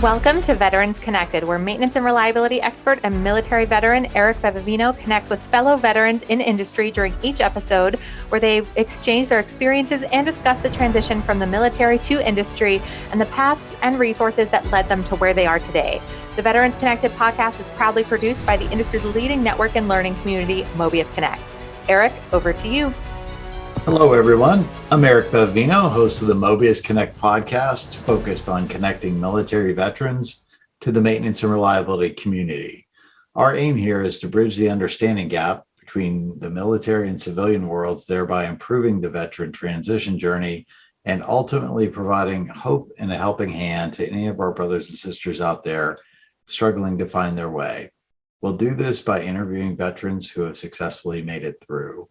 Welcome to Veterans Connected, where maintenance and reliability expert and military veteran Eric Bevavino connects with fellow veterans in industry during each episode, where they exchange their experiences and discuss the transition from the military to industry and the paths and resources that led them to where they are today. The Veterans Connected podcast is proudly produced by the industry's leading network and learning community, Mobius Connect. Eric, over to you. Hello, everyone. I'm Eric Bevavino, host of the Mobius Connect podcast, focused on connecting military veterans to the maintenance and reliability community. Our aim here is to bridge the understanding gap between the military and civilian worlds, thereby improving the veteran transition journey and ultimately providing hope and a helping hand to any of our brothers and sisters out there struggling to find their way. We'll do this by interviewing veterans who have successfully made it through.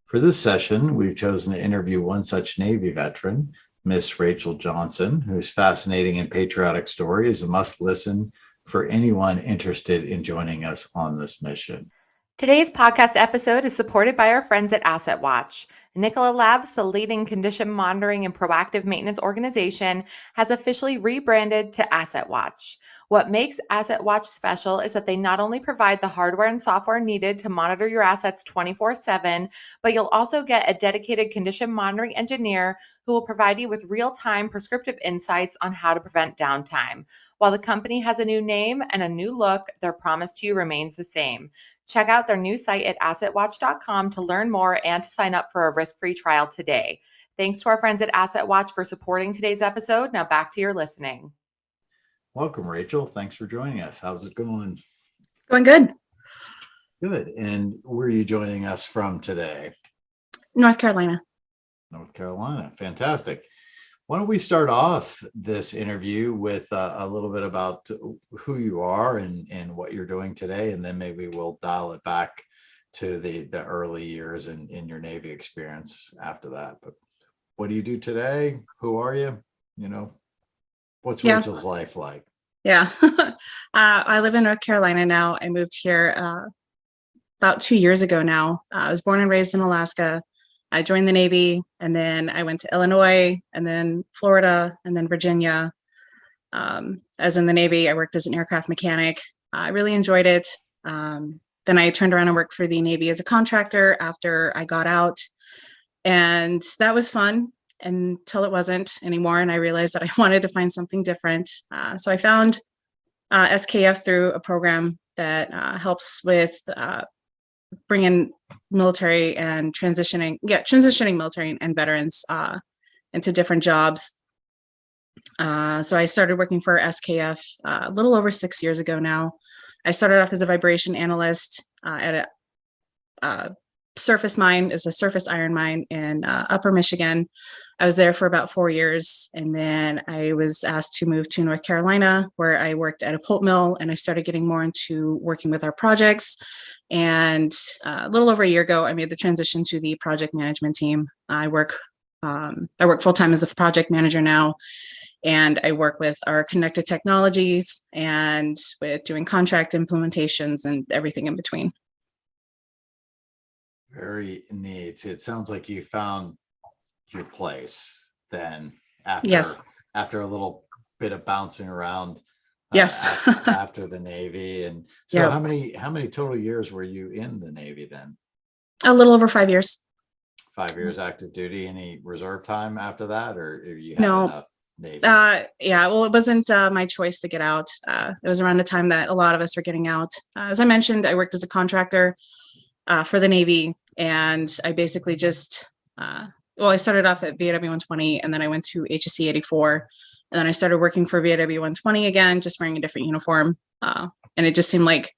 For this session, we've chosen to interview one such Navy veteran, Miss Rachael Johnson, whose fascinating and patriotic story is a must listen for anyone interested in joining us on this mission. Today's podcast episode is supported by our friends at Asset Watch. Nikola Labs, the leading condition monitoring and proactive maintenance organization, has officially rebranded to Asset Watch. What makes Asset Watch special is that they not only provide the hardware and software needed to monitor your assets 24/7, but you'll also get a dedicated condition monitoring engineer who will provide you with real-time prescriptive insights on how to prevent downtime. While the company has a new name and a new look, their promise to you remains the same. Check out their new site at assetwatch.com to learn more and to sign up for a risk-free trial today. Thanks to our friends at Asset Watch for supporting today's episode. Now back to your listening. Welcome, Rachael. Thanks for joining us. How's it going? Going good. Good. And where are you joining us from today? North Carolina. North Carolina. Fantastic. Why don't we start off this interview with a little bit about who you are and what you're doing today, and then maybe we'll dial it back to the early years in your Navy experience after that. But what do you do today? Who are you? What's Rachael's life like? Yeah. I live in North Carolina now. I moved here about 2 years ago now. I was born and raised in Alaska. I joined the Navy, and then I went to Illinois, and then Florida, and then Virginia. As in the Navy, I worked as an aircraft mechanic. I really enjoyed it. Then I turned around and worked for the Navy as a contractor after I got out. And that was fun until it wasn't anymore. And I realized that I wanted to find something different. So I found SKF through a program that helps with bringing military and transitioning military and veterans into different jobs. So I started working for SKF a little over 6 years ago now. I started off as a vibration analyst at a surface mine, as a surface iron mine in Upper Michigan. I was there for about 4 years, and then I was asked to move to North Carolina, where I worked at a pulp mill, and I started getting more into working with our projects. And a little over a year ago, I made the transition to the project management team. I work full-time as a project manager now, and I work with our connected technologies and with doing contract implementations and everything in between. Very neat. It sounds like you found your place then after Yes. after a little bit of bouncing around. Yes. After the Navy. And so Yep. how many total years were you in the Navy then? A little over 5 years. 5 years active duty. Any reserve time after that, or you had No. enough Navy? Well, it wasn't my choice to get out. It was around the time that a lot of us were getting out. As I mentioned, I worked as a contractor for the Navy, and I basically just, I started off at VAW 120, and then I went to HSC 84, and then I started working for VAW 120 again, just wearing a different uniform. And it just seemed like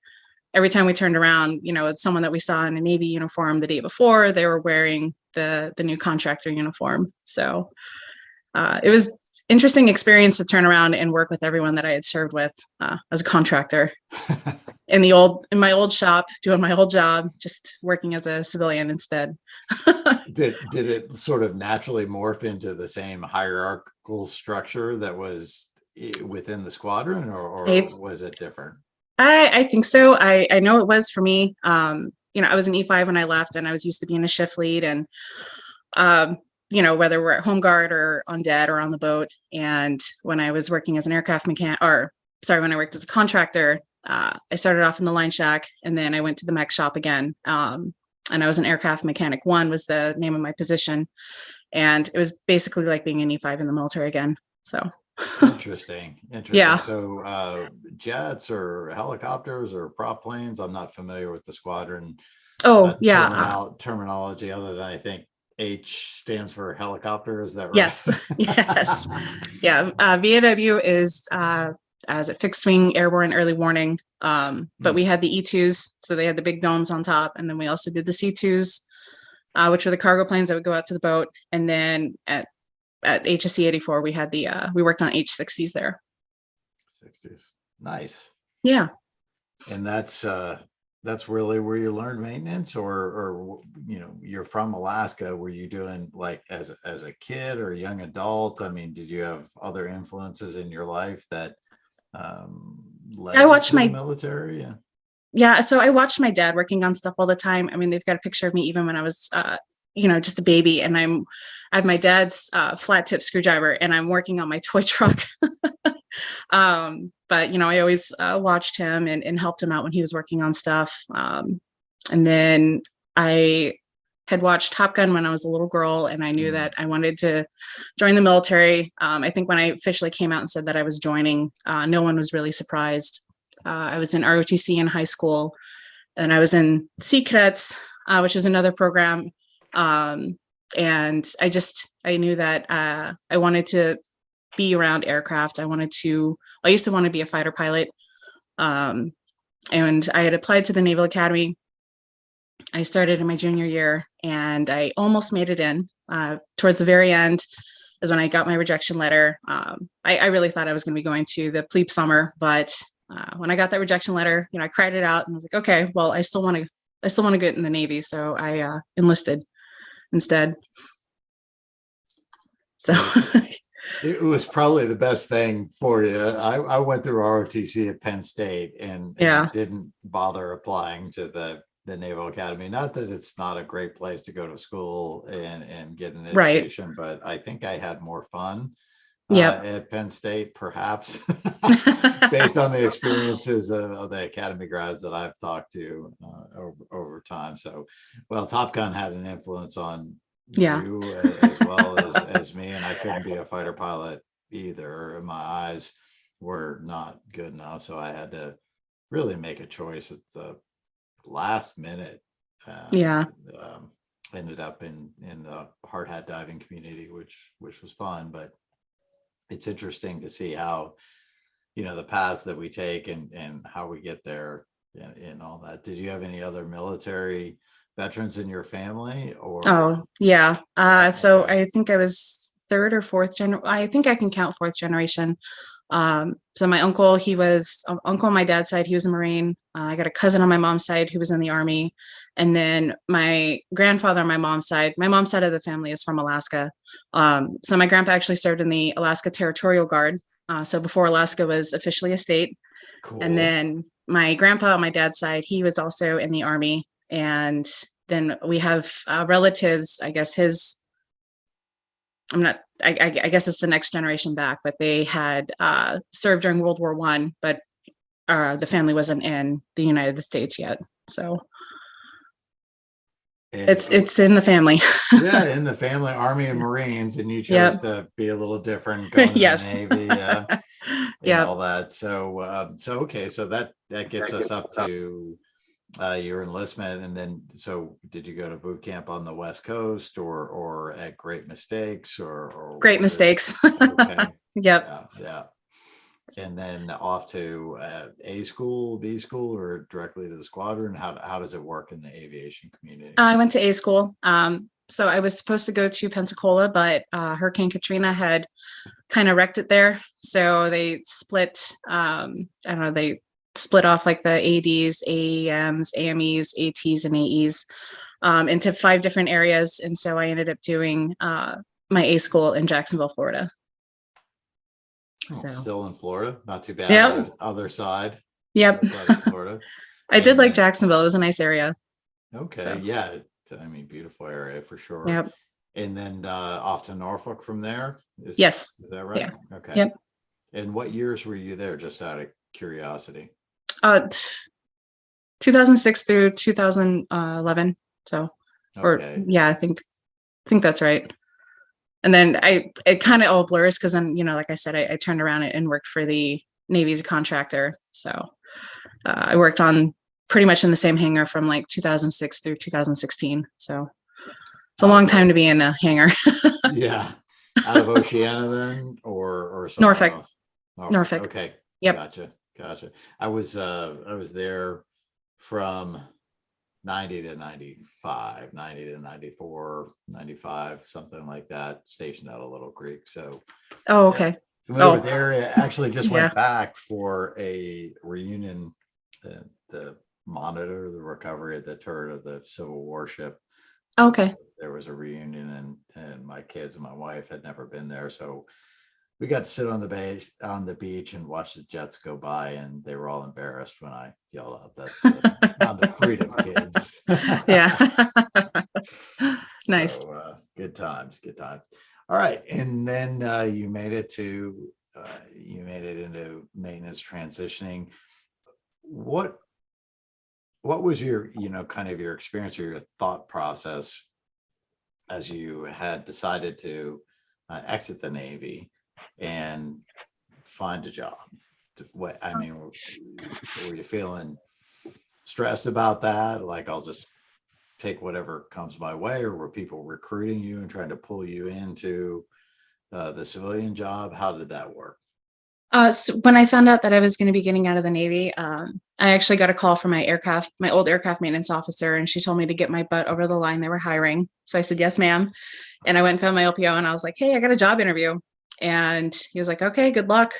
every time we turned around, it's someone that we saw in a Navy uniform the day before, they were wearing the new contractor uniform. So it was interesting experience to turn around and work with everyone that I had served with as a contractor in my old shop, doing my old job, just working as a civilian instead. Did it sort of naturally morph into the same hierarchical structure that was within the squadron, or was it different? I think so. I know it was for me. I was an E5 when I left, and I was used to being a shift lead, and whether we're at home guard or on dead or on the boat. And when I was working as an aircraft mechanic or when I worked as a contractor, I started off in the line shack, and then I went to the mech shop again. And I was an aircraft mechanic 1 was the name of my position. And it was basically like being an E5 in the military again. So Interesting. yeah. So jets or helicopters or prop planes, I'm not familiar with the squadron Oh yeah. terminology other than I think H stands for helicopter. Is that right? Yes. Yes. Yeah. VAW is as a fixed wing airborne early warning. But we had the E2s, so they had the big domes on top, and then we also did the C2s, which were the cargo planes that would go out to the boat. And then at HSC 84, we had we worked on H60s there. 60s. Nice. Yeah. And that's really where you learned maintenance, or you're from Alaska. Were you doing like as a kid or a young adult? I mean, did you have other influences in your life that led I watched you to my the military? Yeah. Yeah, so I watched my dad working on stuff all the time. I mean, they've got a picture of me even when I was, just a baby, and I have my dad's flat tip screwdriver, and I'm working on my toy truck. But I always watched him and helped him out when he was working on stuff. And then I had watched Top Gun when I was a little girl, and I knew that I wanted to join the military. I think when I officially came out and said that I was joining, no one was really surprised. I was in ROTC in high school, and I was in Sea Cadets, which is another program. And I knew that I wanted to be around aircraft. I used to want to be a fighter pilot. And I had applied to the Naval Academy. I started in my junior year, and I almost made it in. Towards the very end is when I got my rejection letter. I really thought I was going to be going to the plebe summer, but when I got that rejection letter, I cried it out and I was like, okay, well, I still want to get in the Navy. So I enlisted instead. So it was probably the best thing for you. I went through ROTC at Penn State and didn't bother applying to the Naval Academy. Not that it's not a great place to go to school and get an education, but I think I had more fun at Penn State, perhaps, based on the experiences of the Academy grads that I've talked to over time. So, well, Top Gun had an influence on you as well as me, and I couldn't be a fighter pilot either. My eyes were not good enough, so I had to really make a choice at the last minute. Ended up in the hard hat diving community, which was fun, but it's interesting to see how the paths that we take and how we get there and all that. Did you have any other military veterans in your family? Or so I think I was third or fourth I think I can count fourth generation. So my uncle, he was uncle on my dad's side, he was a Marine. I got a cousin on my mom's side who was in the Army. And then my grandfather on my mom's side of the family is from Alaska. So my grandpa actually served in the Alaska Territorial Guard. So before Alaska was officially a state. Cool. And then my grandpa on my dad's side, he was also in the Army. And then we have relatives, I guess I guess it's the next generation back, but they had served during World War I, but the family wasn't in the United States yet. So it's in the family. Yeah, in the family, Army and Marines, and you chose to be a little different, going to the Navy, and all that. So okay, so that gets us up to your enlistment. And then, so did you go to boot camp on the West Coast or at Great Mistakes or Great Mistakes? Okay. Yep. Yeah. And then off to A school, B school, or directly to the squadron? How does it work in the aviation community? I went to A school. So I was supposed to go to Pensacola, but Hurricane Katrina had kind of wrecked it there. So they split, they split off like the ADs, AEMs, AMEs, ATs, and AEs into 5 different areas. And so I ended up doing my A school in Jacksonville, Florida. So still in Florida, not too bad. Yep. Other side. Yep. Other side of Florida. I did like Jacksonville. It was a nice area. Okay. So. Yeah. I mean, beautiful area for sure. Yep. And then off to Norfolk from there. Yes. Is that right? Yeah. Okay. Yep. And what years were you there, just out of curiosity? 2006 through 2011. So, or Okay. yeah, I think that's right. And then it kind of all blurs because then, like I said, I turned around and worked for the Navy's contractor. So I worked on pretty much in the same hangar from like 2006 through 2016. So it's a Out long of time to be in a hangar. yeah, out of Oceana then, or somewhere Norfolk, else? Norfolk. Norfolk. Okay, Yep. gotcha. I was there from 90 to 95, 90 to 94, 95, something like that, stationed out of Little Creek. So Oh, yeah, okay. familiar with Oh, the area. Actually just yeah. went back for a reunion, the monitor the recovery of the turret of the Civil War ship. Okay. There was a reunion, and my kids and my wife had never been there, so we got to sit on the beach and watch the jets go by, and they were all embarrassed when I yelled out, "That's the sound of freedom, kids!" Yeah. Nice. So good times. All right, and then you made it into maintenance transitioning. What was your kind of your experience or your thought process as you had decided to exit the Navy and find a job? What I mean, were you feeling stressed about that? Like, I'll just take whatever comes my way, or were people recruiting you and trying to pull you into the civilian job? How did that work? So when I found out that I was going to be getting out of the Navy, I actually got a call from my old aircraft maintenance officer, and she told me to get my butt over the line. They were hiring. So I said, yes, ma'am. And I went and found my LPO, and I was like, hey, I got a job interview. And he was like, okay, good luck.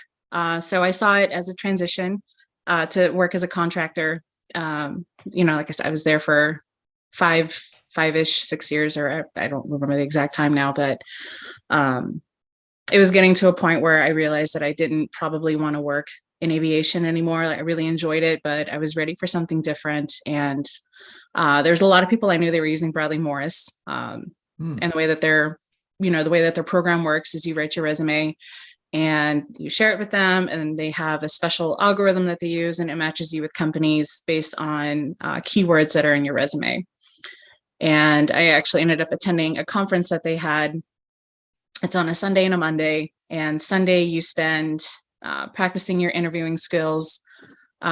So I saw it as a transition to work as a contractor. Like I said, I was there for five-ish, 6 years, or I don't remember the exact time now, but it was getting to a point where I realized that I didn't probably want to work in aviation anymore. Like, I really enjoyed it, but I was ready for something different. And there's a lot of people I knew they were using Bradley Morris, and the way that their program works is you write your resume and you share it with them, and they have a special algorithm that they use, and it matches you with companies based on keywords that are in your resume. And I actually ended up attending a conference that they had. It's on a Sunday and a Monday, and Sunday you spend practicing your interviewing skills,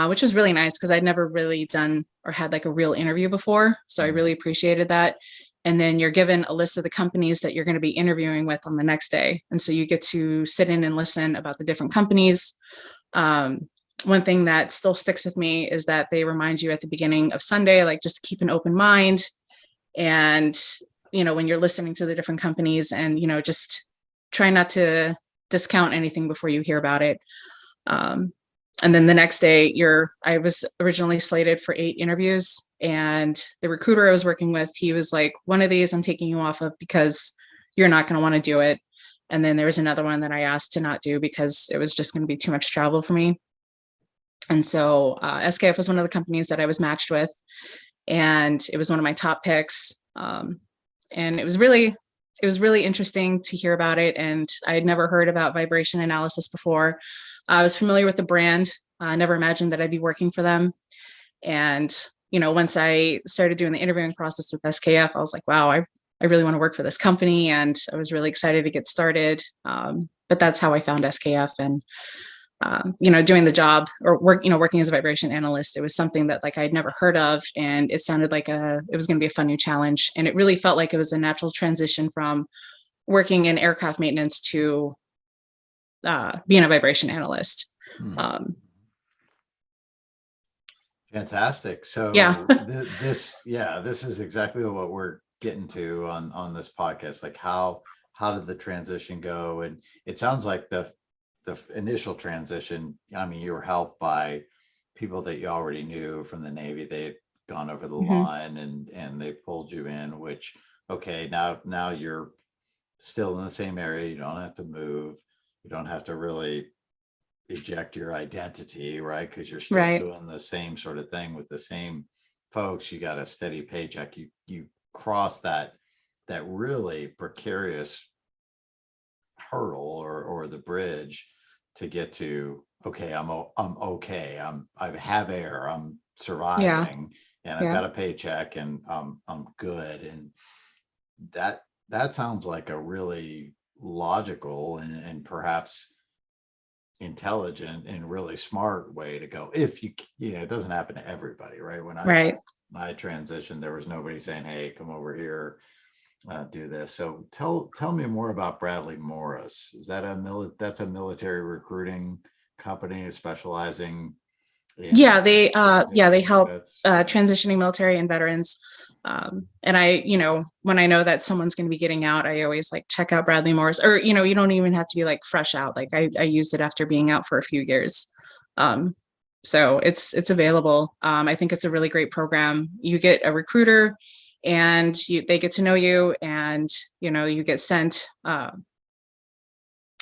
which was really nice because I'd never really done or had like a real interview before. So I really appreciated that. And then you're given a list of the companies that you're going to be interviewing with on the next day. And so you get to sit in and listen about the different companies. One thing that still sticks with me is that they remind you at the beginning of Sunday, like, just keep an open mind. And, when you're listening to the different companies, and, just try not to discount anything before you hear about it. And then the next day I was originally slated for 8 interviews, and the recruiter I was working with, he was like, one of these I'm taking you off of because you're not going to want to do it. And then there was another one that I asked to not do because it was just going to be too much travel for me. And so SKF was one of the companies that I was matched with, and it was one of my top picks. And it was really interesting to hear about it. And I had never heard about vibration analysis before. I was familiar with the brand. I never imagined that I'd be working for them. And, once I started doing the interviewing process with SKF, I was like, wow, I really want to work for this company. And I was really excited to get started. But that's how I found SKF. And, doing the job or working as a vibration analyst, it was something that like I'd never heard of. And it sounded like it was going to be a fun new challenge. And it really felt like it was a natural transition from working in aircraft maintenance to being a vibration analyst. Fantastic. So Yeah. this is exactly what we're getting to on this podcast. Like, how did the transition go? And it sounds like the initial transition, I mean, you were helped by people that you already knew from the Navy. They had gone over the line, and they pulled you in, which, okay, now you're still in the same area. You don't have to move. You don't have to really eject your identity, right? Because you're still Right. doing the same sort of thing with the same folks. You got a steady paycheck. You cross that really precarious hurdle or the bridge to get to, okay, I'm okay. I have air, I'm Yeah. surviving, and I've Yeah. got a paycheck, and I'm good. And that sounds like a really logical and perhaps intelligent and really smart way to go. If it doesn't happen to everybody, right? When Right. I transitioned, there was nobody saying, hey, come over here, do this. So tell me more about Bradley Morris. Is that that's a military recruiting company specializing in Yeah, they transitioning help vets? transitioning military and veterans. And I, when I know that someone's going to be getting out, I always like check out Bradley Morris, or you don't even have to be like fresh out. Like I used it after being out for a few years. Um, so it's available. I think it's a really great program. You get a recruiter, and they get to know you, and you get sent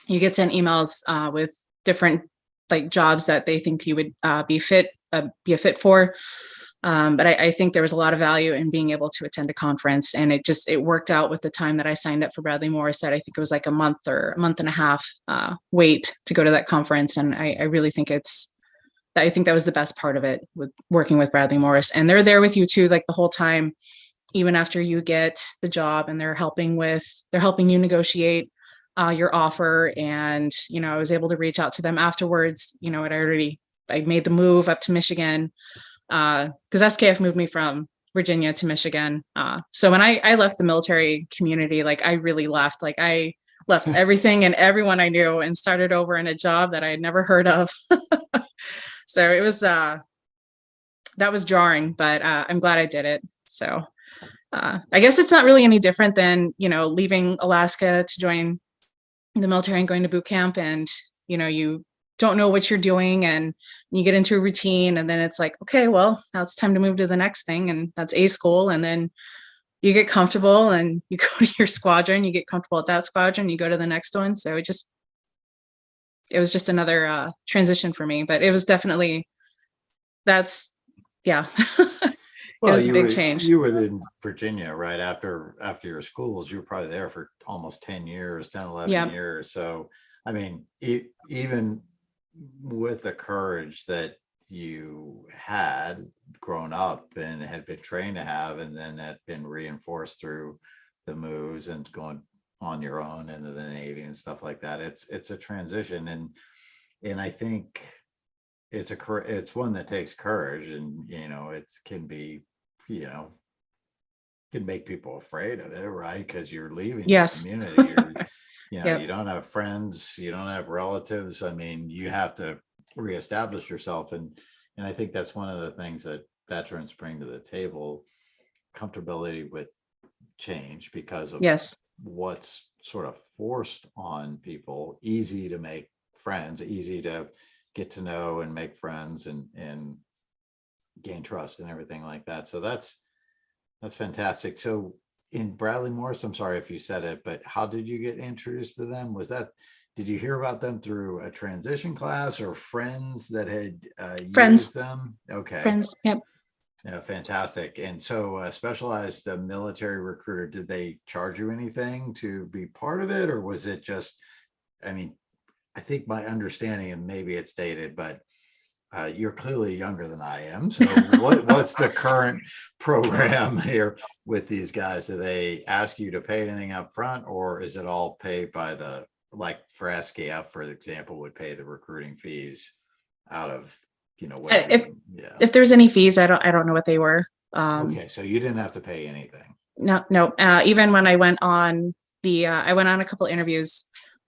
emails with different like jobs that they think you would be a fit for. But I think there was a lot of value in being able to attend a conference, and it worked out with the time that I signed up for Bradley Morris. That I think it was like a month or a month and a half wait to go to that conference, and I really think I think that was the best part of it, with working with Bradley Morris. And they're there with you too, like the whole time, even after you get the job, and they're helping you negotiate your offer. And I was able to reach out to them afterwards. I made the move up to Michigan, because SKF moved me from Virginia to Michigan. So when I left the military community, like I really left. Like I left everything and everyone I knew and started over in a job that I had never heard of. So it was that was jarring, but I'm glad I did it. So I guess it's not really any different than leaving Alaska to join the military and going to boot camp, and you don't know what you're doing, and you get into a routine, and then it's like, okay, well, now it's time to move to the next thing, and that's A school. And then you get comfortable and you go to your squadron, you get comfortable at that squadron, you go to the next one. So it was just another transition for me, but it was definitely that's yeah. It Well, was a big change. you were in Virginia right after your schools. You were probably there for almost 10 years, 10, 11 Yeah. years. So, I mean, even with the courage that you had grown up and had been trained to have, and then had been reinforced through the moves and going on your own into the Navy and stuff like that, it's a transition. And I think it's one that takes courage, and it can be, can make people afraid of it, right? Because you're leaving your Yes. community. Yep. You don't have friends, you don't have relatives. I mean, you have to reestablish yourself. And I think that's one of the things that veterans bring to the table: comfortability with change, because of Yes. what's sort of forced on people. Easy to make friends, easy to get to know and make friends, and gain trust and everything like that. So that's fantastic. So in Bradley Morris, I'm sorry if you said it, but how did you get introduced to them? Did you hear about them through a transition class, or friends that had Friends. used them? Okay. Friends. Yep. Yeah, fantastic. And so specialized military recruiter, did they charge you anything to be part of it? Or was it just, I mean, I think my understanding, and maybe it's dated, but you're clearly younger than I am. So what's the current program here with these guys? Do they ask you to pay anything up front, or is it all paid by like for SKF, for example, would pay the recruiting fees out of, whatever? Yeah. If there's any fees, I don't know what they were. Okay. So you didn't have to pay anything. No. Even when I went on I went on a couple interviews.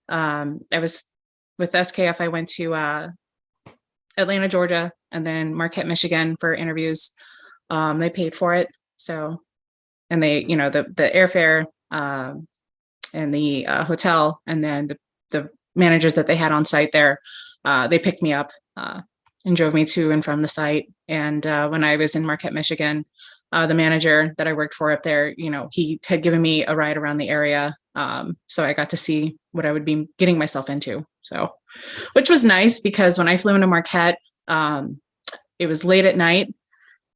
I was with SKF. I went to Atlanta, Georgia, and then Marquette, Michigan for interviews. They paid for it. So, and they, the airfare and the hotel, and then the managers that they had on site there, they picked me up and drove me to and from the site. And when I was in Marquette, Michigan, the manager that I worked for up there, he had given me a ride around the area. So I got to see what I would be getting myself into. So, which was nice, because when I flew into Marquette, it was late at night,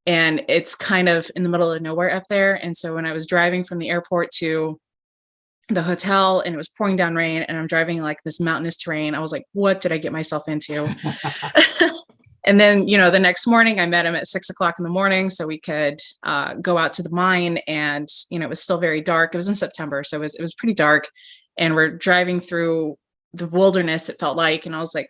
and it's kind of in the middle of nowhere up there. And so when I was driving from the airport to the hotel and it was pouring down rain and I'm driving like this mountainous terrain. I was like, what did I get myself into? And then, the next morning I met him at 6 o'clock in the morning so we could go out to the mine. And, it was still very dark. It was in September. So it was pretty dark. And we're driving through the wilderness, it felt like. And I was like,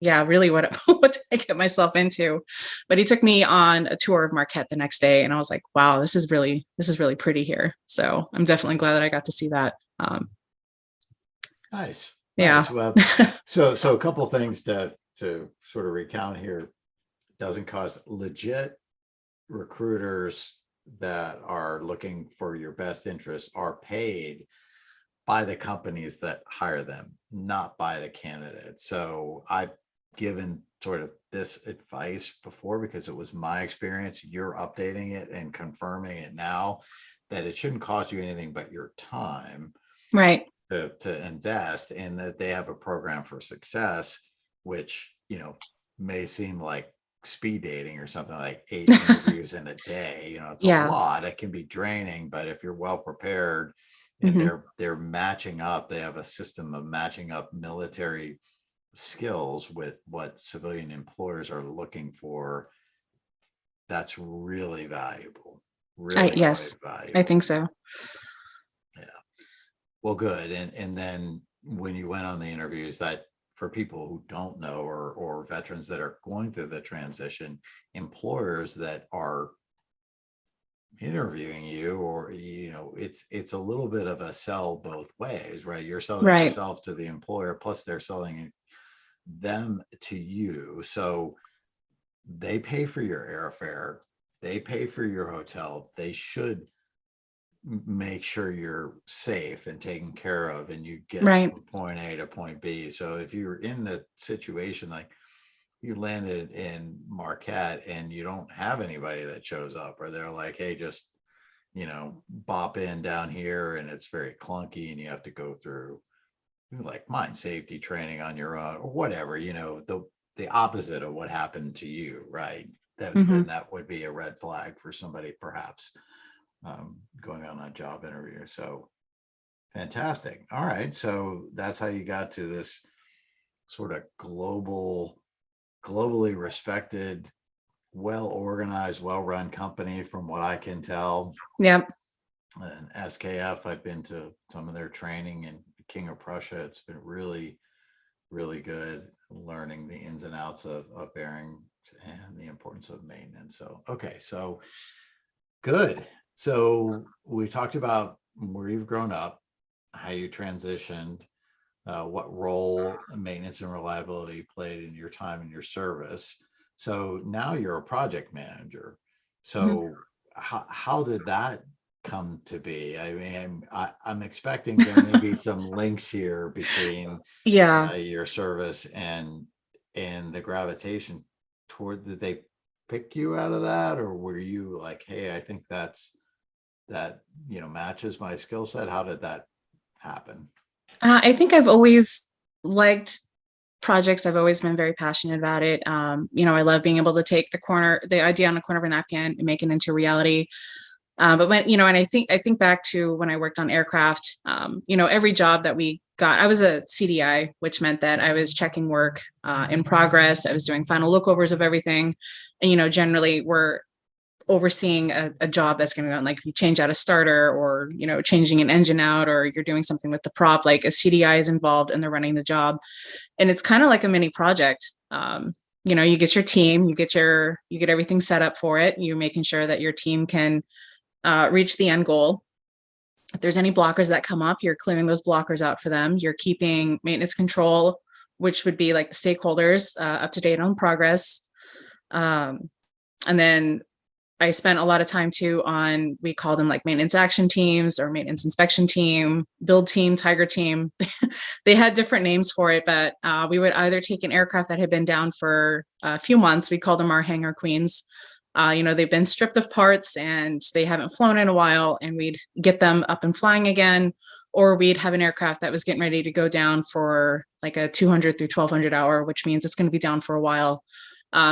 yeah, really, what did I get myself into? But he took me on a tour of Marquette the next day. And I was like, wow, this is really pretty here. So I'm definitely glad that I got to see that. Nice. Yeah. Nice. Well, so a couple of things to sort of recount here. Doesn't cost. Legit recruiters that are looking for your best interest are paid by the companies that hire them, not by the candidate. So I've given sort of this advice before because it was my experience. You're updating it and confirming it now that it shouldn't cost you anything but your time. Right. To invest, and that they have a program for success, which, may seem like speed dating or something, like 8 interviews in a day. It's a lot. It can be draining, but if you're well prepared and they're matching up, they have a system of matching up military skills with what civilian employers are looking for. That's really valuable. Yes, valuable. I think so. Well, good. And then when you went on the interviews, that for people who don't know, or veterans that are going through the transition, employers that are interviewing you, or it's a little bit of a sell both ways, right? You're selling yourself to the employer, plus they're selling them to you. So they pay for your airfare, they pay for your hotel, they should make sure you're safe and taken care of and you get from point A to point B. So if you're in the situation like you landed in Marquette and you don't have anybody that shows up, or they're like, hey, just bop in down here, and it's very clunky and you have to go through like mine safety training on your own or whatever, the opposite of what happened to you, right? Then that would be a red flag for somebody perhaps going on a job interview. So fantastic. All right. So that's how you got to this sort of globally respected, well-organized, well-run company from what I can tell. Yep. And SKF, I've been to some of their training, and King of Prussia, it's been really, really good learning the ins and outs of bearings and the importance of maintenance. So, okay. So good. So we talked about where you've grown up, how you transitioned, what role maintenance and reliability played in your time in your service. So now you're a project manager. So how did that come to be? I mean, I'm expecting there may be some links here between your service and the gravitation toward. Did they pick you out of that, or were you like, hey, I think that matches my skill set? How did that happen? I think I've always liked projects. I've always been very passionate about it. I love being able to take the idea on the corner of a napkin and make it into reality. But when, and I think back to when I worked on aircraft, every job that we got, I was a CDI, which meant that I was checking work in progress. I was doing final lookovers of everything. And, generally we're overseeing a job that's going to go on, like if you change out a starter, or, changing an engine out, or you're doing something with the prop, like a CDI is involved and they're running the job. And it's kind of like a mini project. You get your team, you get everything set up for it. You're making sure that your team can reach the end goal. If there's any blockers that come up, you're clearing those blockers out for them. You're keeping maintenance control, which would be like the stakeholders, up to date on progress. And then I spent a lot of time too on, we call them like maintenance action teams or maintenance inspection team, build team, tiger team. They had different names for it, but we would either take an aircraft that had been down for a few months. We called them our hangar queens. They've been stripped of parts and they haven't flown in a while, and we'd get them up and flying again. Or we'd have an aircraft that was getting ready to go down for like a 200 through 1200 hour, which means it's going to be down for a while.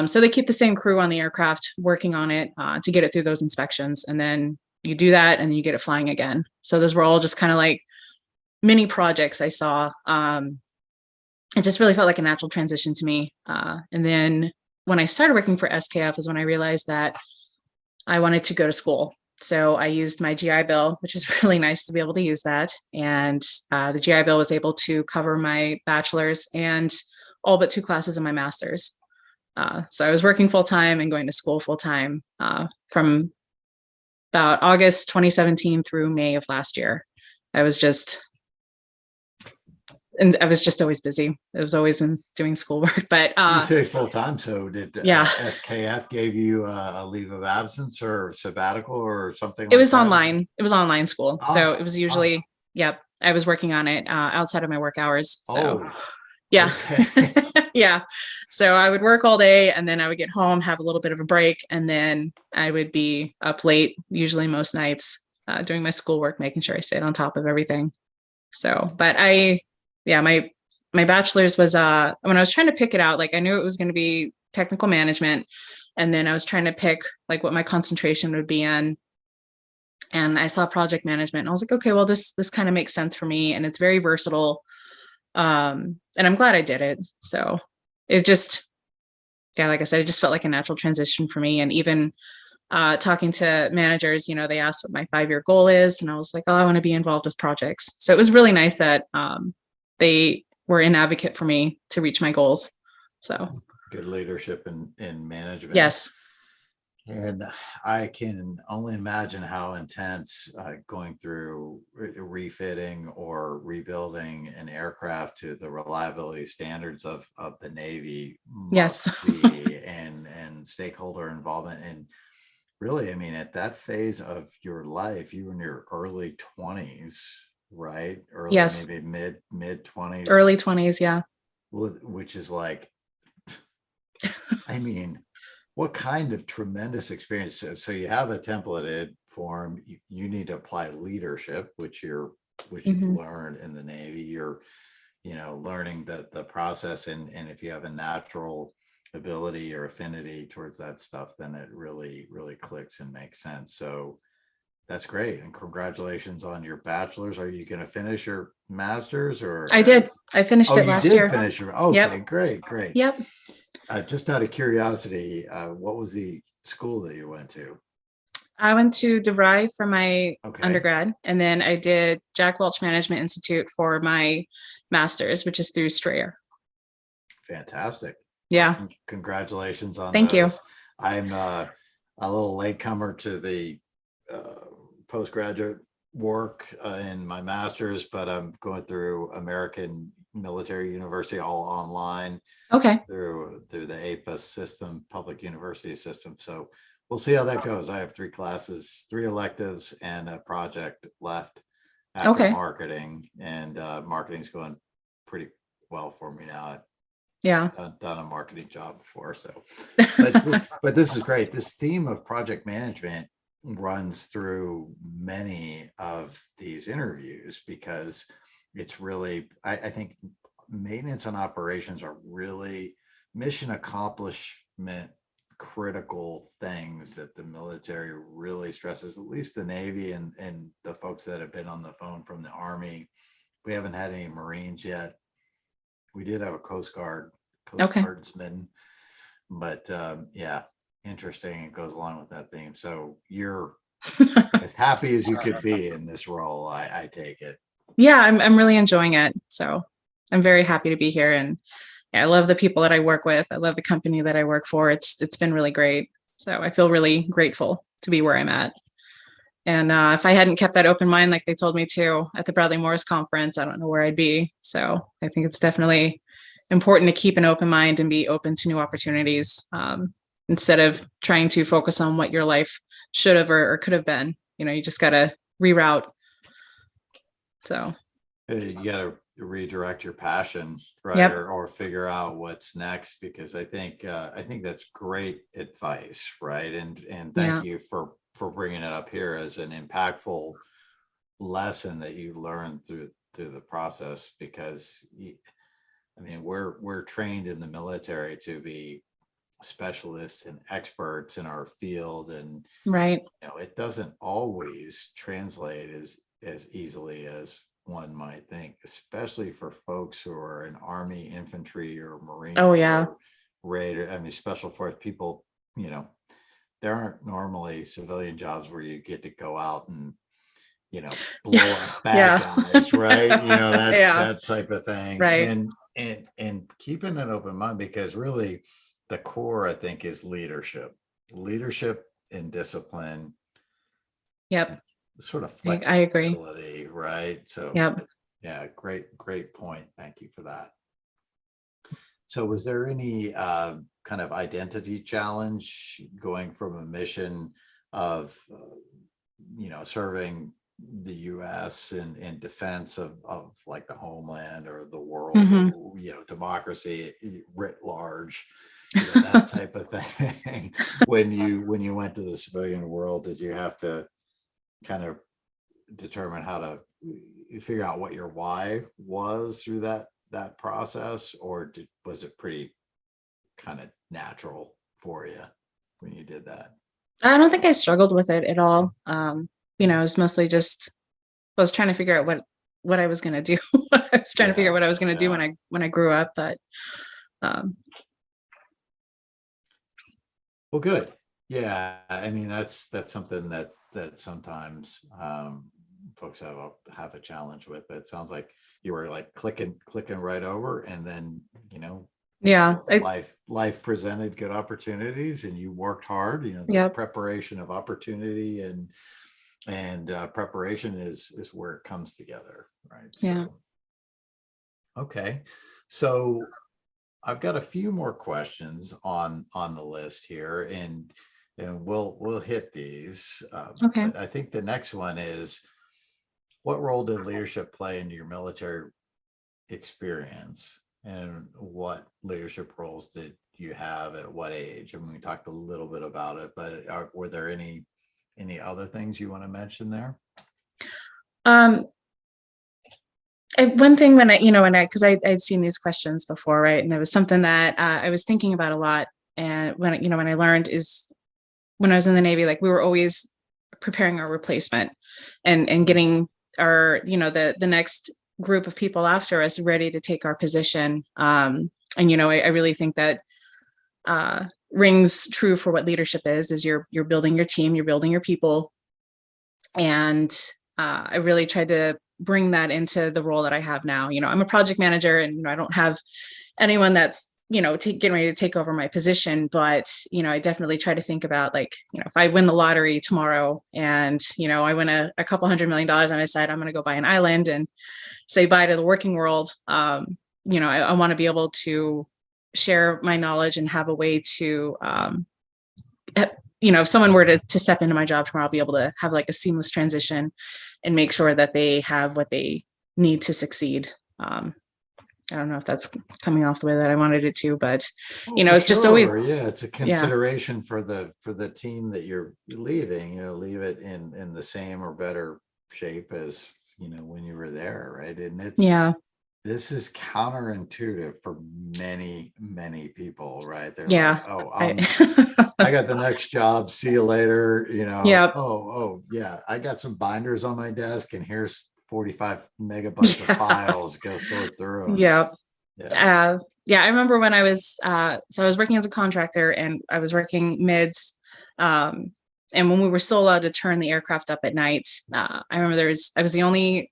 So they keep the same crew on the aircraft working on it to get it through those inspections. And then you do that and then you get it flying again. So those were all just kind of like many projects I saw. It just really felt like a natural transition to me. And then when I started working for SKF is when I realized that I wanted to go to school. So I used my GI Bill, which is really nice to be able to use that. And the GI Bill was able to cover my bachelor's and all but 2 classes in my master's. So I was working full time and going to school full time from about August 2017 through May of last year. I was just always busy. I was always doing schoolwork, but You say full time. So did yeah, SKF gave you a leave of absence or sabbatical or something it like was that? online. It was online school. So it was Oh, usually, yep, I was working on it outside of my work hours. So oh, yeah. okay. Yeah. So I would work all day and then I would get home, have a little bit of a break, and then I would be up late, usually most nights, doing my schoolwork, making sure I stayed on top of everything. So, but yeah, my bachelor's was when I was trying to pick it out, like I knew it was going to be technical management, and then I was trying to pick like what my concentration would be in. And I saw project management and I was like, okay, well, this kind of makes sense for me and it's very versatile. And I'm glad I did it. So it just, yeah, like I said, it just felt like a natural transition for me. And even talking to managers, they asked what my 5-year goal is. And I was like, oh, I want to be involved with projects. So it was really nice that they were an advocate for me to reach my goals. So Good leadership in management. yes. And I can only imagine how intense going through refitting or rebuilding an aircraft to the reliability standards of the Navy Yes. must be, and stakeholder involvement. And really, I mean, at that phase of your life, you were in your early 20s, right? Early, Yes. maybe mid 20s, Early 20s. Yeah. which is like, I mean, what kind of tremendous experience. So you have a templated form, you need to apply leadership, which you've Mhm. learned in the Navy. You're, learning the process, and if you have a natural ability or affinity towards that stuff, then it really, really clicks and makes sense. So that's great. And congratulations on your bachelor's. Are you going to finish your master's or I did. I finished oh, it you last did year. finish your, okay, Yep. great. Yep. Just out of curiosity, what was the school that you went to? I went to DeVry for my Okay, undergrad, and then I did Jack Welch Management Institute for my master's, which is through Strayer. fantastic. Well, Yeah. congratulations on Thank you. those. I'm a little latecomer to the postgraduate work in my master's, but I'm going through American Military University all online Okay. through the APUS system, public university system. So we'll see how that goes. I have 3 classes, 3 electives, and a project left after Okay. marketing, and marketing's going pretty well for me now. Yeah. I've done a marketing job before, so but this is great. This theme of project management runs through many of these interviews because it's really, I think maintenance and operations are really mission accomplishment critical things that the military really stresses, at least the Navy and the folks that have been on the phone from the Army. We haven't had any Marines yet. We did have a Coast Okay. Guardsman, but yeah, interesting. It goes along with that theme. So you're as happy as you could be in this role, I take it. Yeah, I'm really enjoying it. So I'm very happy to be here, and yeah, I love the people that I work with. I love the company that I work for. It's been really great. So I feel really grateful to be where I'm at. And if I hadn't kept that open mind like they told me to at the Bradley Morris conference, I don't know where I'd be. So I think it's definitely important to keep an open mind and be open to new opportunities instead of trying to focus on what your life should have or could have been. You just got to reroute. So, You got to redirect your passion, right? yep. Or figure out what's next, because I think that's great advice, right? And thank Yeah. you for bringing it up here as an impactful lesson that you learned through the process, because I mean, we're trained in the military to be specialists and experts in our field, and Right. it doesn't always translate as easily as one might think, especially for folks who are in Army, infantry, or Marine Oh yeah. Corps, Raider, I mean, special force people, you know, there aren't normally civilian jobs where you get to go out and, blow up bad Yeah. guys, right? That Yeah. that type of thing. Right. And keeping an open mind, because really the core, I think, is leadership and discipline, Yep. sort of I agree. flexibility, right? So Yep. yeah, great point. Thank you for that. So was there any kind of identity challenge going from a mission of serving the US in defense of like the homeland or the world, Hmm. or democracy writ large, that type of thing? When you went to the civilian world, did you have to kind of determine how to figure out what your why was through that process, or was it pretty kind of natural for you when you did that? I don't think I struggled with it at all. It was mostly just I was trying to figure out what I was going to do. I was trying to figure out Yeah, what I was going to do yeah. when I grew up. But um, Well, good. Yeah, I mean, that's something that sometimes folks have a challenge with. But it sounds like you were like clicking right over, and then yeah, life presented good opportunities, and you worked hard. The yep, preparation of opportunity and preparation is where it comes together, right? yeah. So okay, so I've got a few more questions on the list here, and we'll hit these. Okay. But I think the next one is, what role did leadership play into your military experience, and what leadership roles did you have at what age? I mean, we talked a little bit about it, but were there any other things you want to mention there? Um, one thing because I'd seen these questions before, right? And there was something that I was thinking about a lot. And when I learned is when I was in the Navy, like we were always preparing our replacement and getting our, the next group of people after us ready to take our position. And, I really think that rings true for what leadership is you're building your team, you're building your people. And I really tried to bring that into the role that I have now. I'm a project manager, and I don't have anyone that's getting ready to take over my position, but I definitely try to think about, like, if I win the lottery tomorrow and I win a couple $100 million, and I decide I'm going to go buy an island and say bye to the working world. I want to be able to share my knowledge and have a way to if someone were to step into my job tomorrow, I'll be able to have like a seamless transition and make sure that they have what they need to succeed. I don't know if that's coming off the way that I wanted it to, but Oh, for it's just always, sure. Yeah, it's a yeah, consideration for the team that you're leaving. Leave it in the same or better shape as when you were there, right? And yeah, this is counterintuitive for many people, right? They're yeah, like, oh, right. I got the next job. See you later. Yep. Oh, yeah. I got some binders on my desk, and here's 45 megabytes of files. Go sort through them. Yep. Yeah. Yeah, I remember when I was so I was working as a contractor, and I was working mids. And when we were still allowed to turn the aircraft up at night, I remember I was the only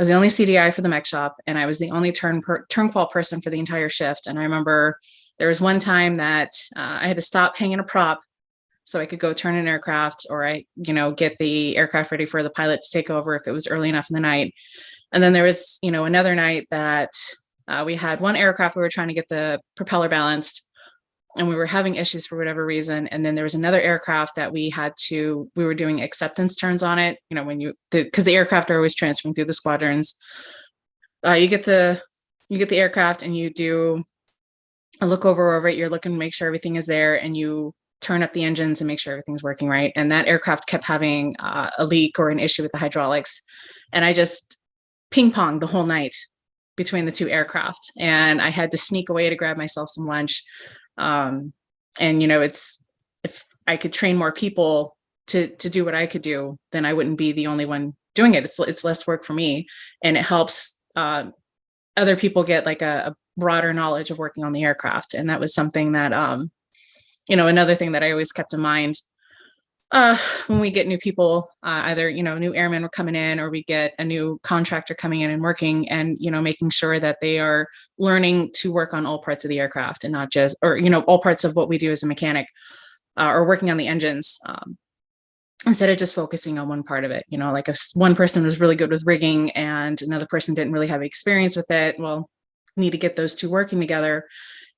CDI for the mech shop, and I was the only turn qual person for the entire shift. And I remember there was one time that I had to stop hanging a prop so I could go turn an aircraft, or get the aircraft ready for the pilot to take over if it was early enough in the night. And then there was, another night that we had one aircraft we were trying to get the propeller balanced, and we were having issues for whatever reason. And then there was another aircraft that we were doing acceptance turns on it, because the aircraft are always transferring through the squadrons. You get the aircraft, and you do a look over it. You're looking to make sure everything is there, and you turn up the engines and make sure everything's working right. And that aircraft kept having a leak or an issue with the hydraulics. And I just ping ponged the whole night between the two aircraft, and I had to sneak away to grab myself some lunch. And if I could train more people to do what I could do, then I wouldn't be the only one doing it. It's less work for me, and it helps other people get like a broader knowledge of working on the aircraft. And that was something that another thing that I always kept in mind when we get new people, either new airmen are coming in, or we get a new contractor coming in and working, and making sure that they are learning to work on all parts of the aircraft, and not just, or all parts of what we do as a mechanic, or working on the engines, instead of just focusing on one part of it. Like if one person was really good with rigging and another person didn't really have experience with it, well, need to get those two working together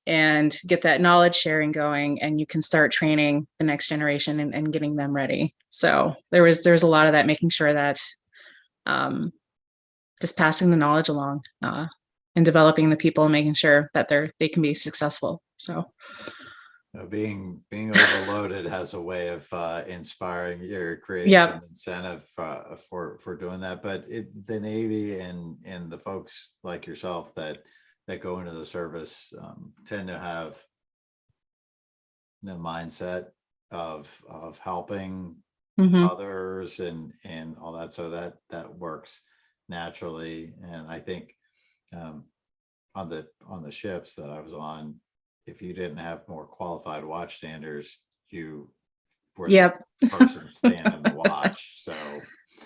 and get that knowledge sharing going, and you can start training the next generation and getting them ready. So there's a lot of that, making sure that just passing the knowledge along, and developing the people, and making sure that they can be successful. So being overloaded has a way of inspiring you, or creating Yep. some incentive for doing that. But the Navy and the folks like yourself that go into the service tend to have the mindset of helping Mhm. others and all that, so that works naturally. And I think on the ships that I was on, if you didn't have more qualified watchstanders, you were Yep. the person standing the watch. So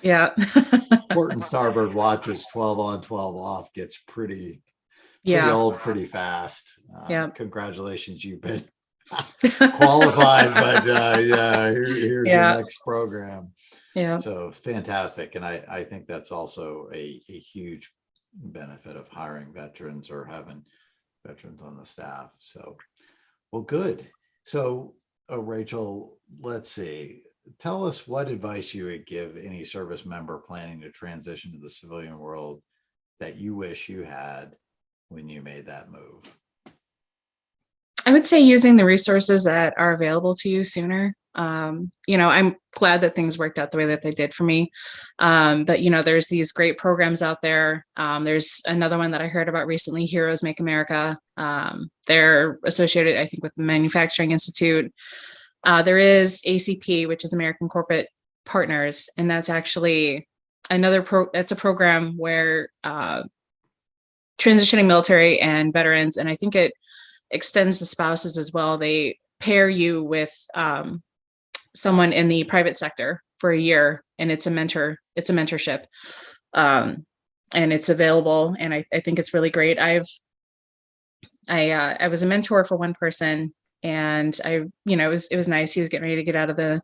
Yeah. port and starboard watches 12 on 12 off gets pretty Yeah. old pretty fast. Yeah. Congratulations, you've been qualified, but here's your Yeah. next program. Yeah. So fantastic. And I think that's also a huge benefit of hiring veterans or having veterans on the staff. So, well, good. So, Rachel, let's see. Tell us what advice you would give any service member planning to transition to the civilian world that you wish you had when you made that move. I would say using the resources that are available to you sooner. I'm glad that things worked out the way that they did for me. But there's these great programs out there. There's another one that I heard about recently, Heroes Make America. They're associated, I think, with the Manufacturing Institute. There is ACP, which is American Corporate Partners, and that's actually that's a program where transitioning military and veterans, and I think it extends the spouses as well. They pair you with someone in the private sector for a year, and it's a mentorship, and it's available. And I think it's really great. I was a mentor for one person, and it was nice. He was getting ready to get out of the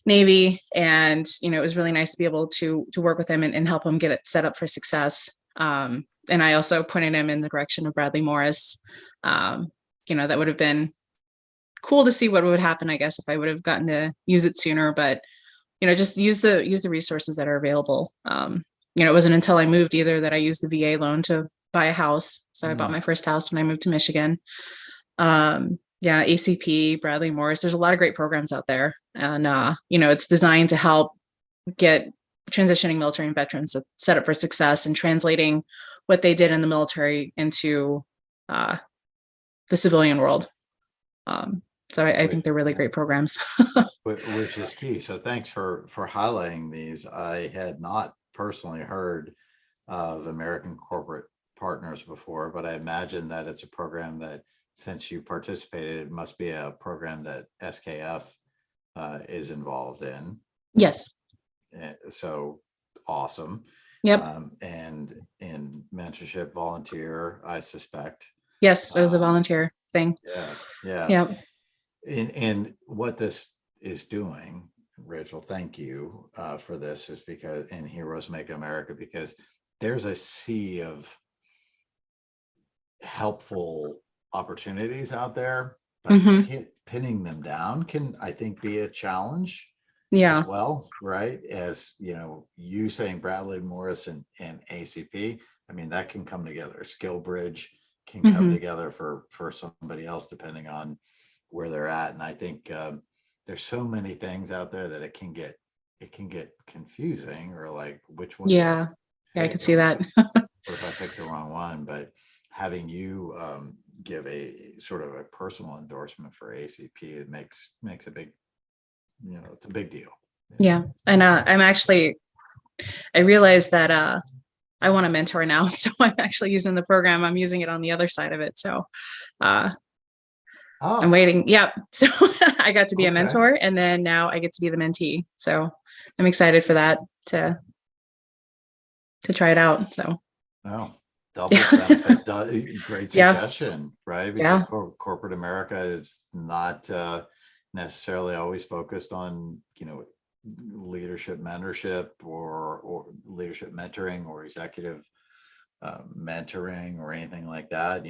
Navy, and it was really nice to be able to work with him and help him get it set up for success. And I also pointed him in the direction of Bradley Morris. That would have been cool to see what would happen, I guess, if I would have gotten to use it sooner. But just use the resources that are available. It wasn't until I moved either that I used the VA loan to buy a house. So I bought my first house when I moved to Michigan. ACP, Bradley Morris. There's a lot of great programs out there, and it's designed to help get transitioning military and veterans set up for success and translating what they did in the military into the civilian world. So I think they're really great programs. Which is key. So thanks for highlighting these. I had not personally heard of American Corporate Partners before, but I imagine that it's a program that, since you participated, it must be a program that SKF is involved in. Yes. So awesome. Yep. And in mentorship, volunteer, I suspect. Yes, it was a volunteer thing. Yeah. Yep. And what this is doing, Rachel, thank you for this, is because in Heroes Make America, because there's a sea of helpful opportunities out there, but pinning them down can, I think, be a challenge. As well, right? As you saying Bradley Morris and ACP, I mean, that can come together. Skill Bridge can come together for somebody else, depending on where they're at. And I think there's so many things out there that it can get confusing, or like, which one? I could see that. Or if I picked the wrong one. But having you give a sort of a personal endorsement for ACP, it makes a big, it's a big deal. Yeah. And I'm actually I realized that I want to mentor now. So I'm actually using the program. I'm using it on the other side of it. So I'm waiting. Yep. So I got to be a mentor, and then now I get to be the mentee. So I'm excited for that to try it out. So double benefit. Great suggestion, right? Because corporate America is not necessarily always focused on, leadership mentorship or leadership mentoring or executive mentoring or anything like that.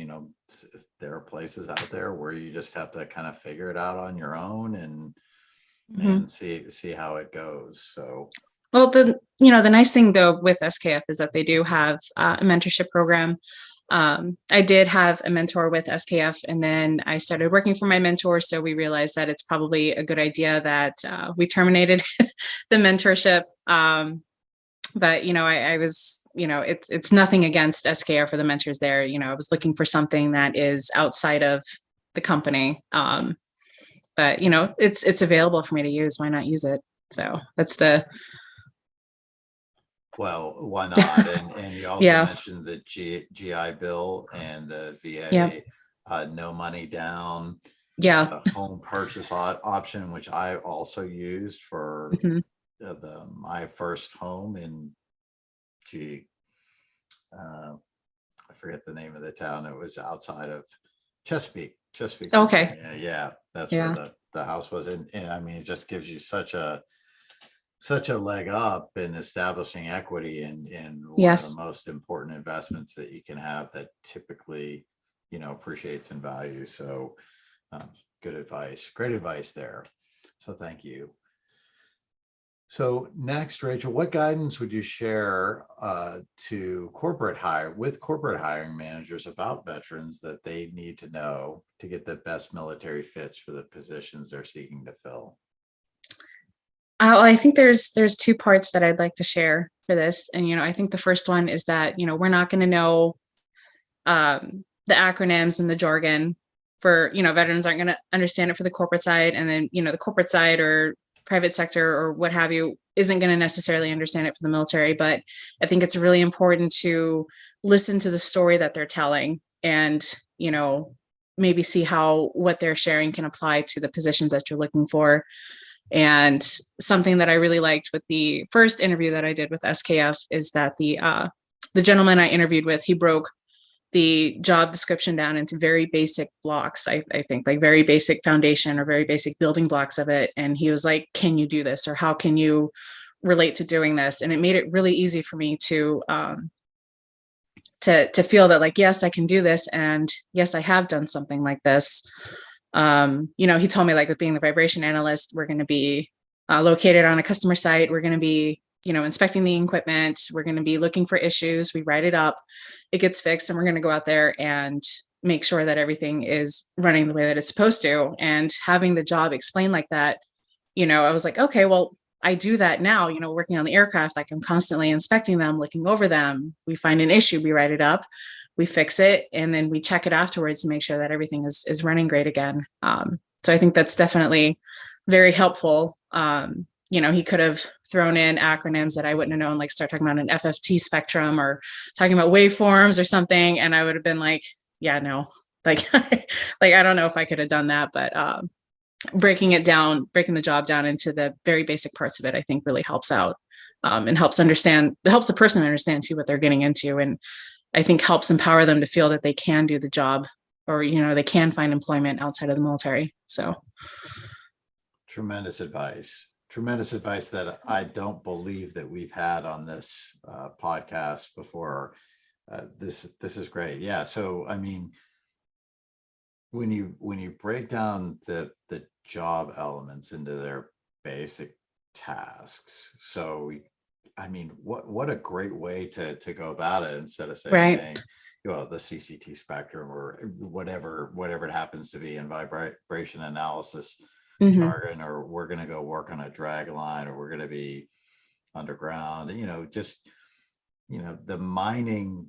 There are places out there where you just have to kind of figure it out on your own and see how it goes. So, well, the nice thing though with SKF is that they do have a mentorship program. I did have a mentor with SKF, and then I started working for my mentor. So we realized that it's probably a good idea that we terminated the mentorship. But I was, it's nothing against SKF for the mentors there. I was looking for something that is outside of the company. But it's available for me to use. Why not use it? So that's well, why not? And you also mentioned the GI Bill and the VA no money down home purchase option, which I also used for my first home in I forget the name of the town. It was outside of Chesapeake. Okay. Yeah, that's where the house was. And I mean, it just gives you such a leg up in establishing equity in one of the most important investments that you can have that typically, appreciates in value. So good advice. Great advice there. So thank you. So next, Rachel, what guidance would you share to corporate hiring managers about veterans that they need to know to get the best military fits for the positions they're seeking to fill? I think there's two parts that I'd like to share for this. And, I think the first one is that, we're not going to know the acronyms and the jargon for, veterans aren't going to understand it for the corporate side. And then, the corporate side or private sector or what have you isn't going to necessarily understand it for the military. But I think it's really important to listen to the story that they're telling and, maybe see how what they're sharing can apply to the positions that you're looking for. And something that I really liked with the first interview that I did with SKF is that the gentleman I interviewed with, he broke the job description down into very basic blocks. I think like very basic foundation or very basic building blocks of it. And he was like, can you do this? Or how can you relate to doing this? And it made it really easy for me to feel that like, yes, I can do this. And yes, I have done something like this. He told me like with being the vibration analyst, we're going to be located on a customer site. We're going to be, inspecting the equipment. We're going to be looking for issues. We write it up, it gets fixed, and we're going to go out there and make sure that everything is running the way that it's supposed to. And having the job explained like that, I was like, okay, well, I do that now, working on the aircraft, like I'm constantly inspecting them, looking over them. We find an issue, we write it up, we fix it, and then we check it afterwards to make sure that everything is running great again. So I think that's definitely very helpful. He could have thrown in acronyms that I wouldn't have known, like start talking about an FFT spectrum or talking about waveforms or something. And I would have been like, yeah, no, like, like, I don't know if I could have done that, but breaking the job down into the very basic parts of it, I think really helps out and helps the person understand too what they're getting into. And I think helps empower them to feel that they can do the job or, they can find employment outside of the military. So tremendous advice that I don't believe that we've had on this podcast before. This is great. Yeah. So, I mean, when you break down the job elements into their basic tasks, so I mean, what a great way to go about it instead of saying, the CCT spectrum or whatever it happens to be in vibration analysis jargon, or we're going to go work on a drag line, or we're going to be underground, the mining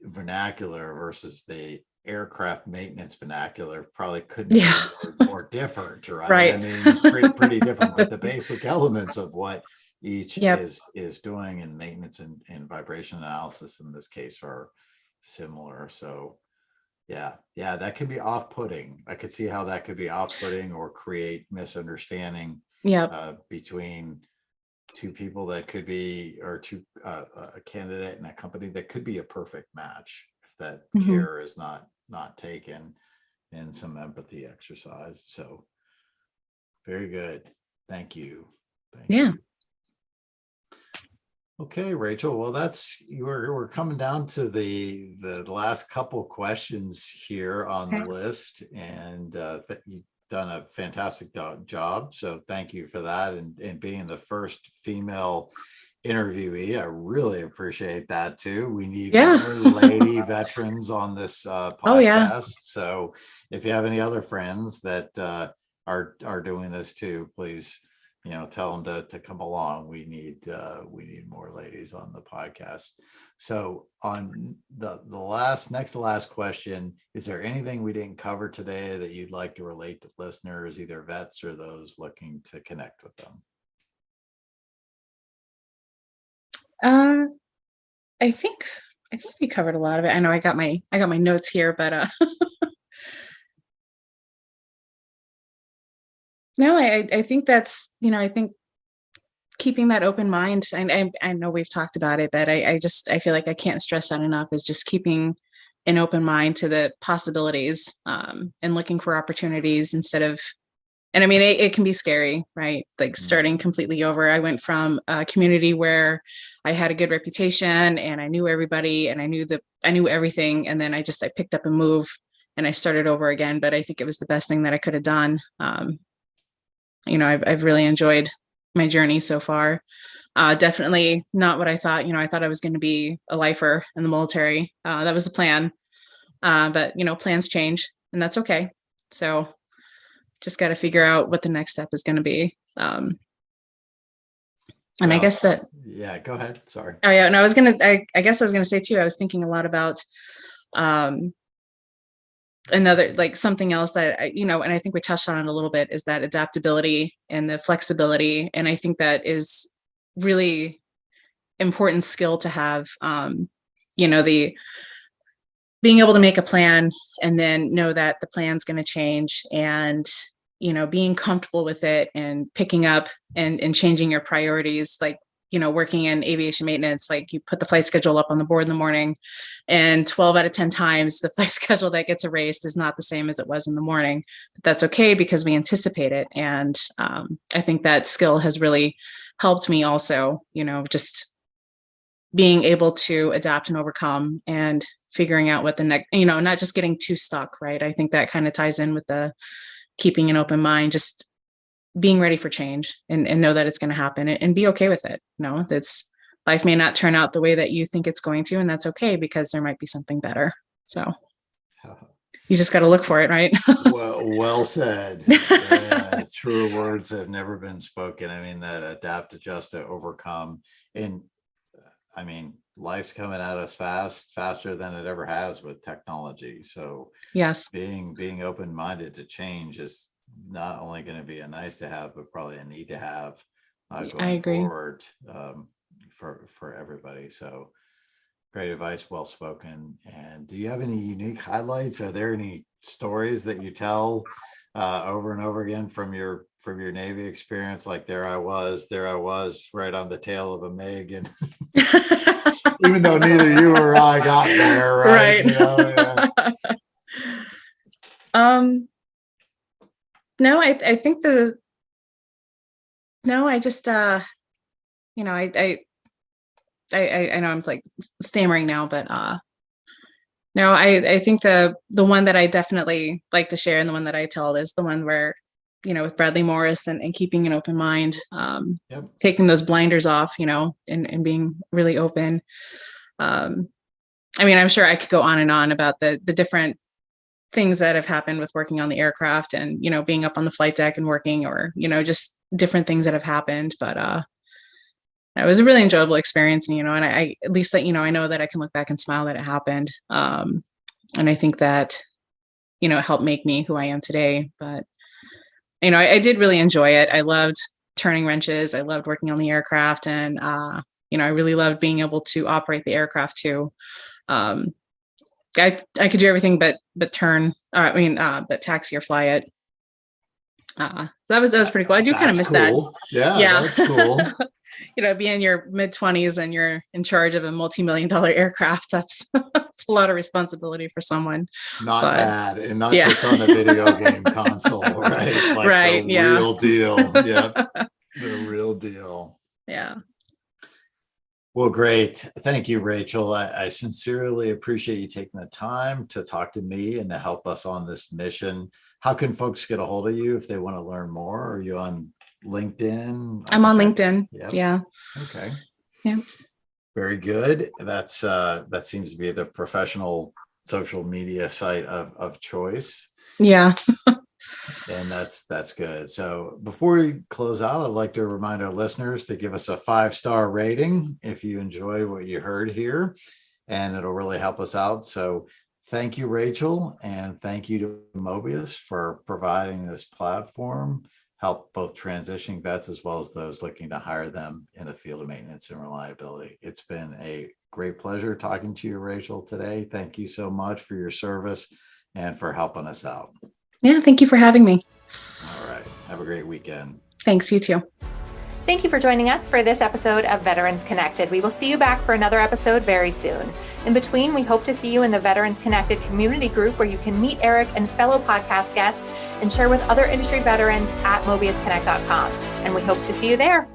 vernacular versus the aircraft maintenance vernacular probably couldn't be more different, right? I mean, pretty different, but the basic elements of what each Yep. is doing, and maintenance and vibration analysis in this case are similar. So yeah, that could be off-putting. I could see how that could be off-putting or create misunderstanding Yep. between two people that could be, or two a candidate and a company that could be a perfect match if that Hmm. care is not taken, and some empathy exercise. So very good. Thank you. Thank Yeah. you. Okay, Rachel. Well, we're coming down to the last couple questions here on the Okay. list, and you've done a fantastic job. So thank you for that, and being the first female interviewee. I really appreciate that too. We need Yeah. more lady veterans on this Oh yeah. podcast. So if you have any other friends that are doing this too, please, tell them to come along. We need more ladies on the podcast. So on the next to last question, is there anything we didn't cover today that you'd like to relate to listeners, either vets or those looking to connect with them? Uh, I think we covered a lot of it. I know I got my notes here, but no, I think that's, I think keeping that open mind. I know we've talked about it, but I feel like I can't stress that enough, is just keeping an open mind to the possibilities, and looking for opportunities instead of, and I mean, it can be scary, right? Like starting completely over. I went from a community where I had a good reputation and I knew everybody and I knew everything. And then I picked up a move and I started over again. But I think it was the best thing that I could have done. I've really enjoyed my journey so far. Definitely not what I thought. I thought I was going to be a lifer in the military. That was the plan. But plans change, and that's okay. So just got to figure out what the next step is going to be. And I Well, guess that, yeah, go ahead. Sorry. oh yeah, and I guess I was going to say too, I was thinking a lot about, um, another, like something else that and I think we touched on it a little bit, is that adaptability and the flexibility. And I think that is really important skill to have. The being able to make a plan and then know that the plan's going to change, and being comfortable with it and picking up and changing your priorities. Like, working in aviation maintenance, like you put the flight schedule up on the board in the morning, and 12 out of 10 times the flight schedule that gets erased is not the same as it was in the morning. But that's okay, because we anticipate it. And I think that skill has really helped me also, just being able to adapt and overcome, and figuring out what the next, not just getting too stuck, right? I think that kind of ties in with the keeping an open mind, just being ready for change, and know that it's going to happen, and be okay with it. That's, life may not turn out the way that you think it's going to, and that's okay, because there might be something better. So you just got to look for it, right? Well said. Yeah, truer words have never been spoken. I mean, that adapt, adjust, to overcome. And I mean, life's coming at us faster than it ever has with technology. So Yes, being open-minded to change is not only going to be a nice to have, but probably a need to have I going agree. forward, for everybody. So great advice, well spoken. And do you have any unique highlights? Are there any stories that you tell over and over again from your Navy experience? Like, there I was right on the tail of a MiG, and even though neither you or I got there, right? Right. Yeah. No, I think no, I just, you know, I know I'm like stammering now, but no, I think the one that I definitely like to share, and the one that I tell, is the one where, with Bradley Morris, and keeping an open mind, Yep. taking those blinders off, and being really open. I mean, I'm sure I could go on and on about the different things that have happened with working on the aircraft, and, being up on the flight deck and working, or, just different things that have happened. But it was a really enjoyable experience, and I at least that, I know that I can look back and smile that it happened. And I think that, it helped make me who I am today. But, I did really enjoy it. I loved turning wrenches. I loved working on the aircraft, and I really loved being able to operate the aircraft too. I could do everything but turn. But taxi or fly it. So that was pretty cool. I do kind of miss cool. that. Yeah, that's cool. Being in your mid-20s and you're in charge of a multi-million-dollar aircraft, that's a lot of responsibility for someone. Not bad, and not just on a video game console, right? Like right. The real deal. Yeah, the real deal. Yeah. Well, great. Thank you, Rachael. I sincerely appreciate you taking the time to talk to me and to help us on this mission. How can folks get a hold of you if they want to learn more? Are you on LinkedIn? I'm on LinkedIn. Yep. Yeah. Okay. Yeah. Very good. That seems to be the professional social media site of choice. Yeah. And that's good. So before we close out, I'd like to remind our listeners to give us a 5-star rating if you enjoy what you heard here, and it'll really help us out. So thank you, Rachael, and thank you to Mobius for providing this platform, help both transitioning vets as well as those looking to hire them in the field of maintenance and reliability. It's been a great pleasure talking to you, Rachael, today. Thank you so much for your service and for helping us out. Yeah, thank you for having me. All right. Have a great weekend. Thanks, you too. Thank you for joining us for this episode of Veterans Connected. We will see you back for another episode very soon. In between, we hope to see you in the Veterans Connected community group where you can meet Eric and fellow podcast guests and share with other industry veterans at MobiusConnect.com. And we hope to see you there.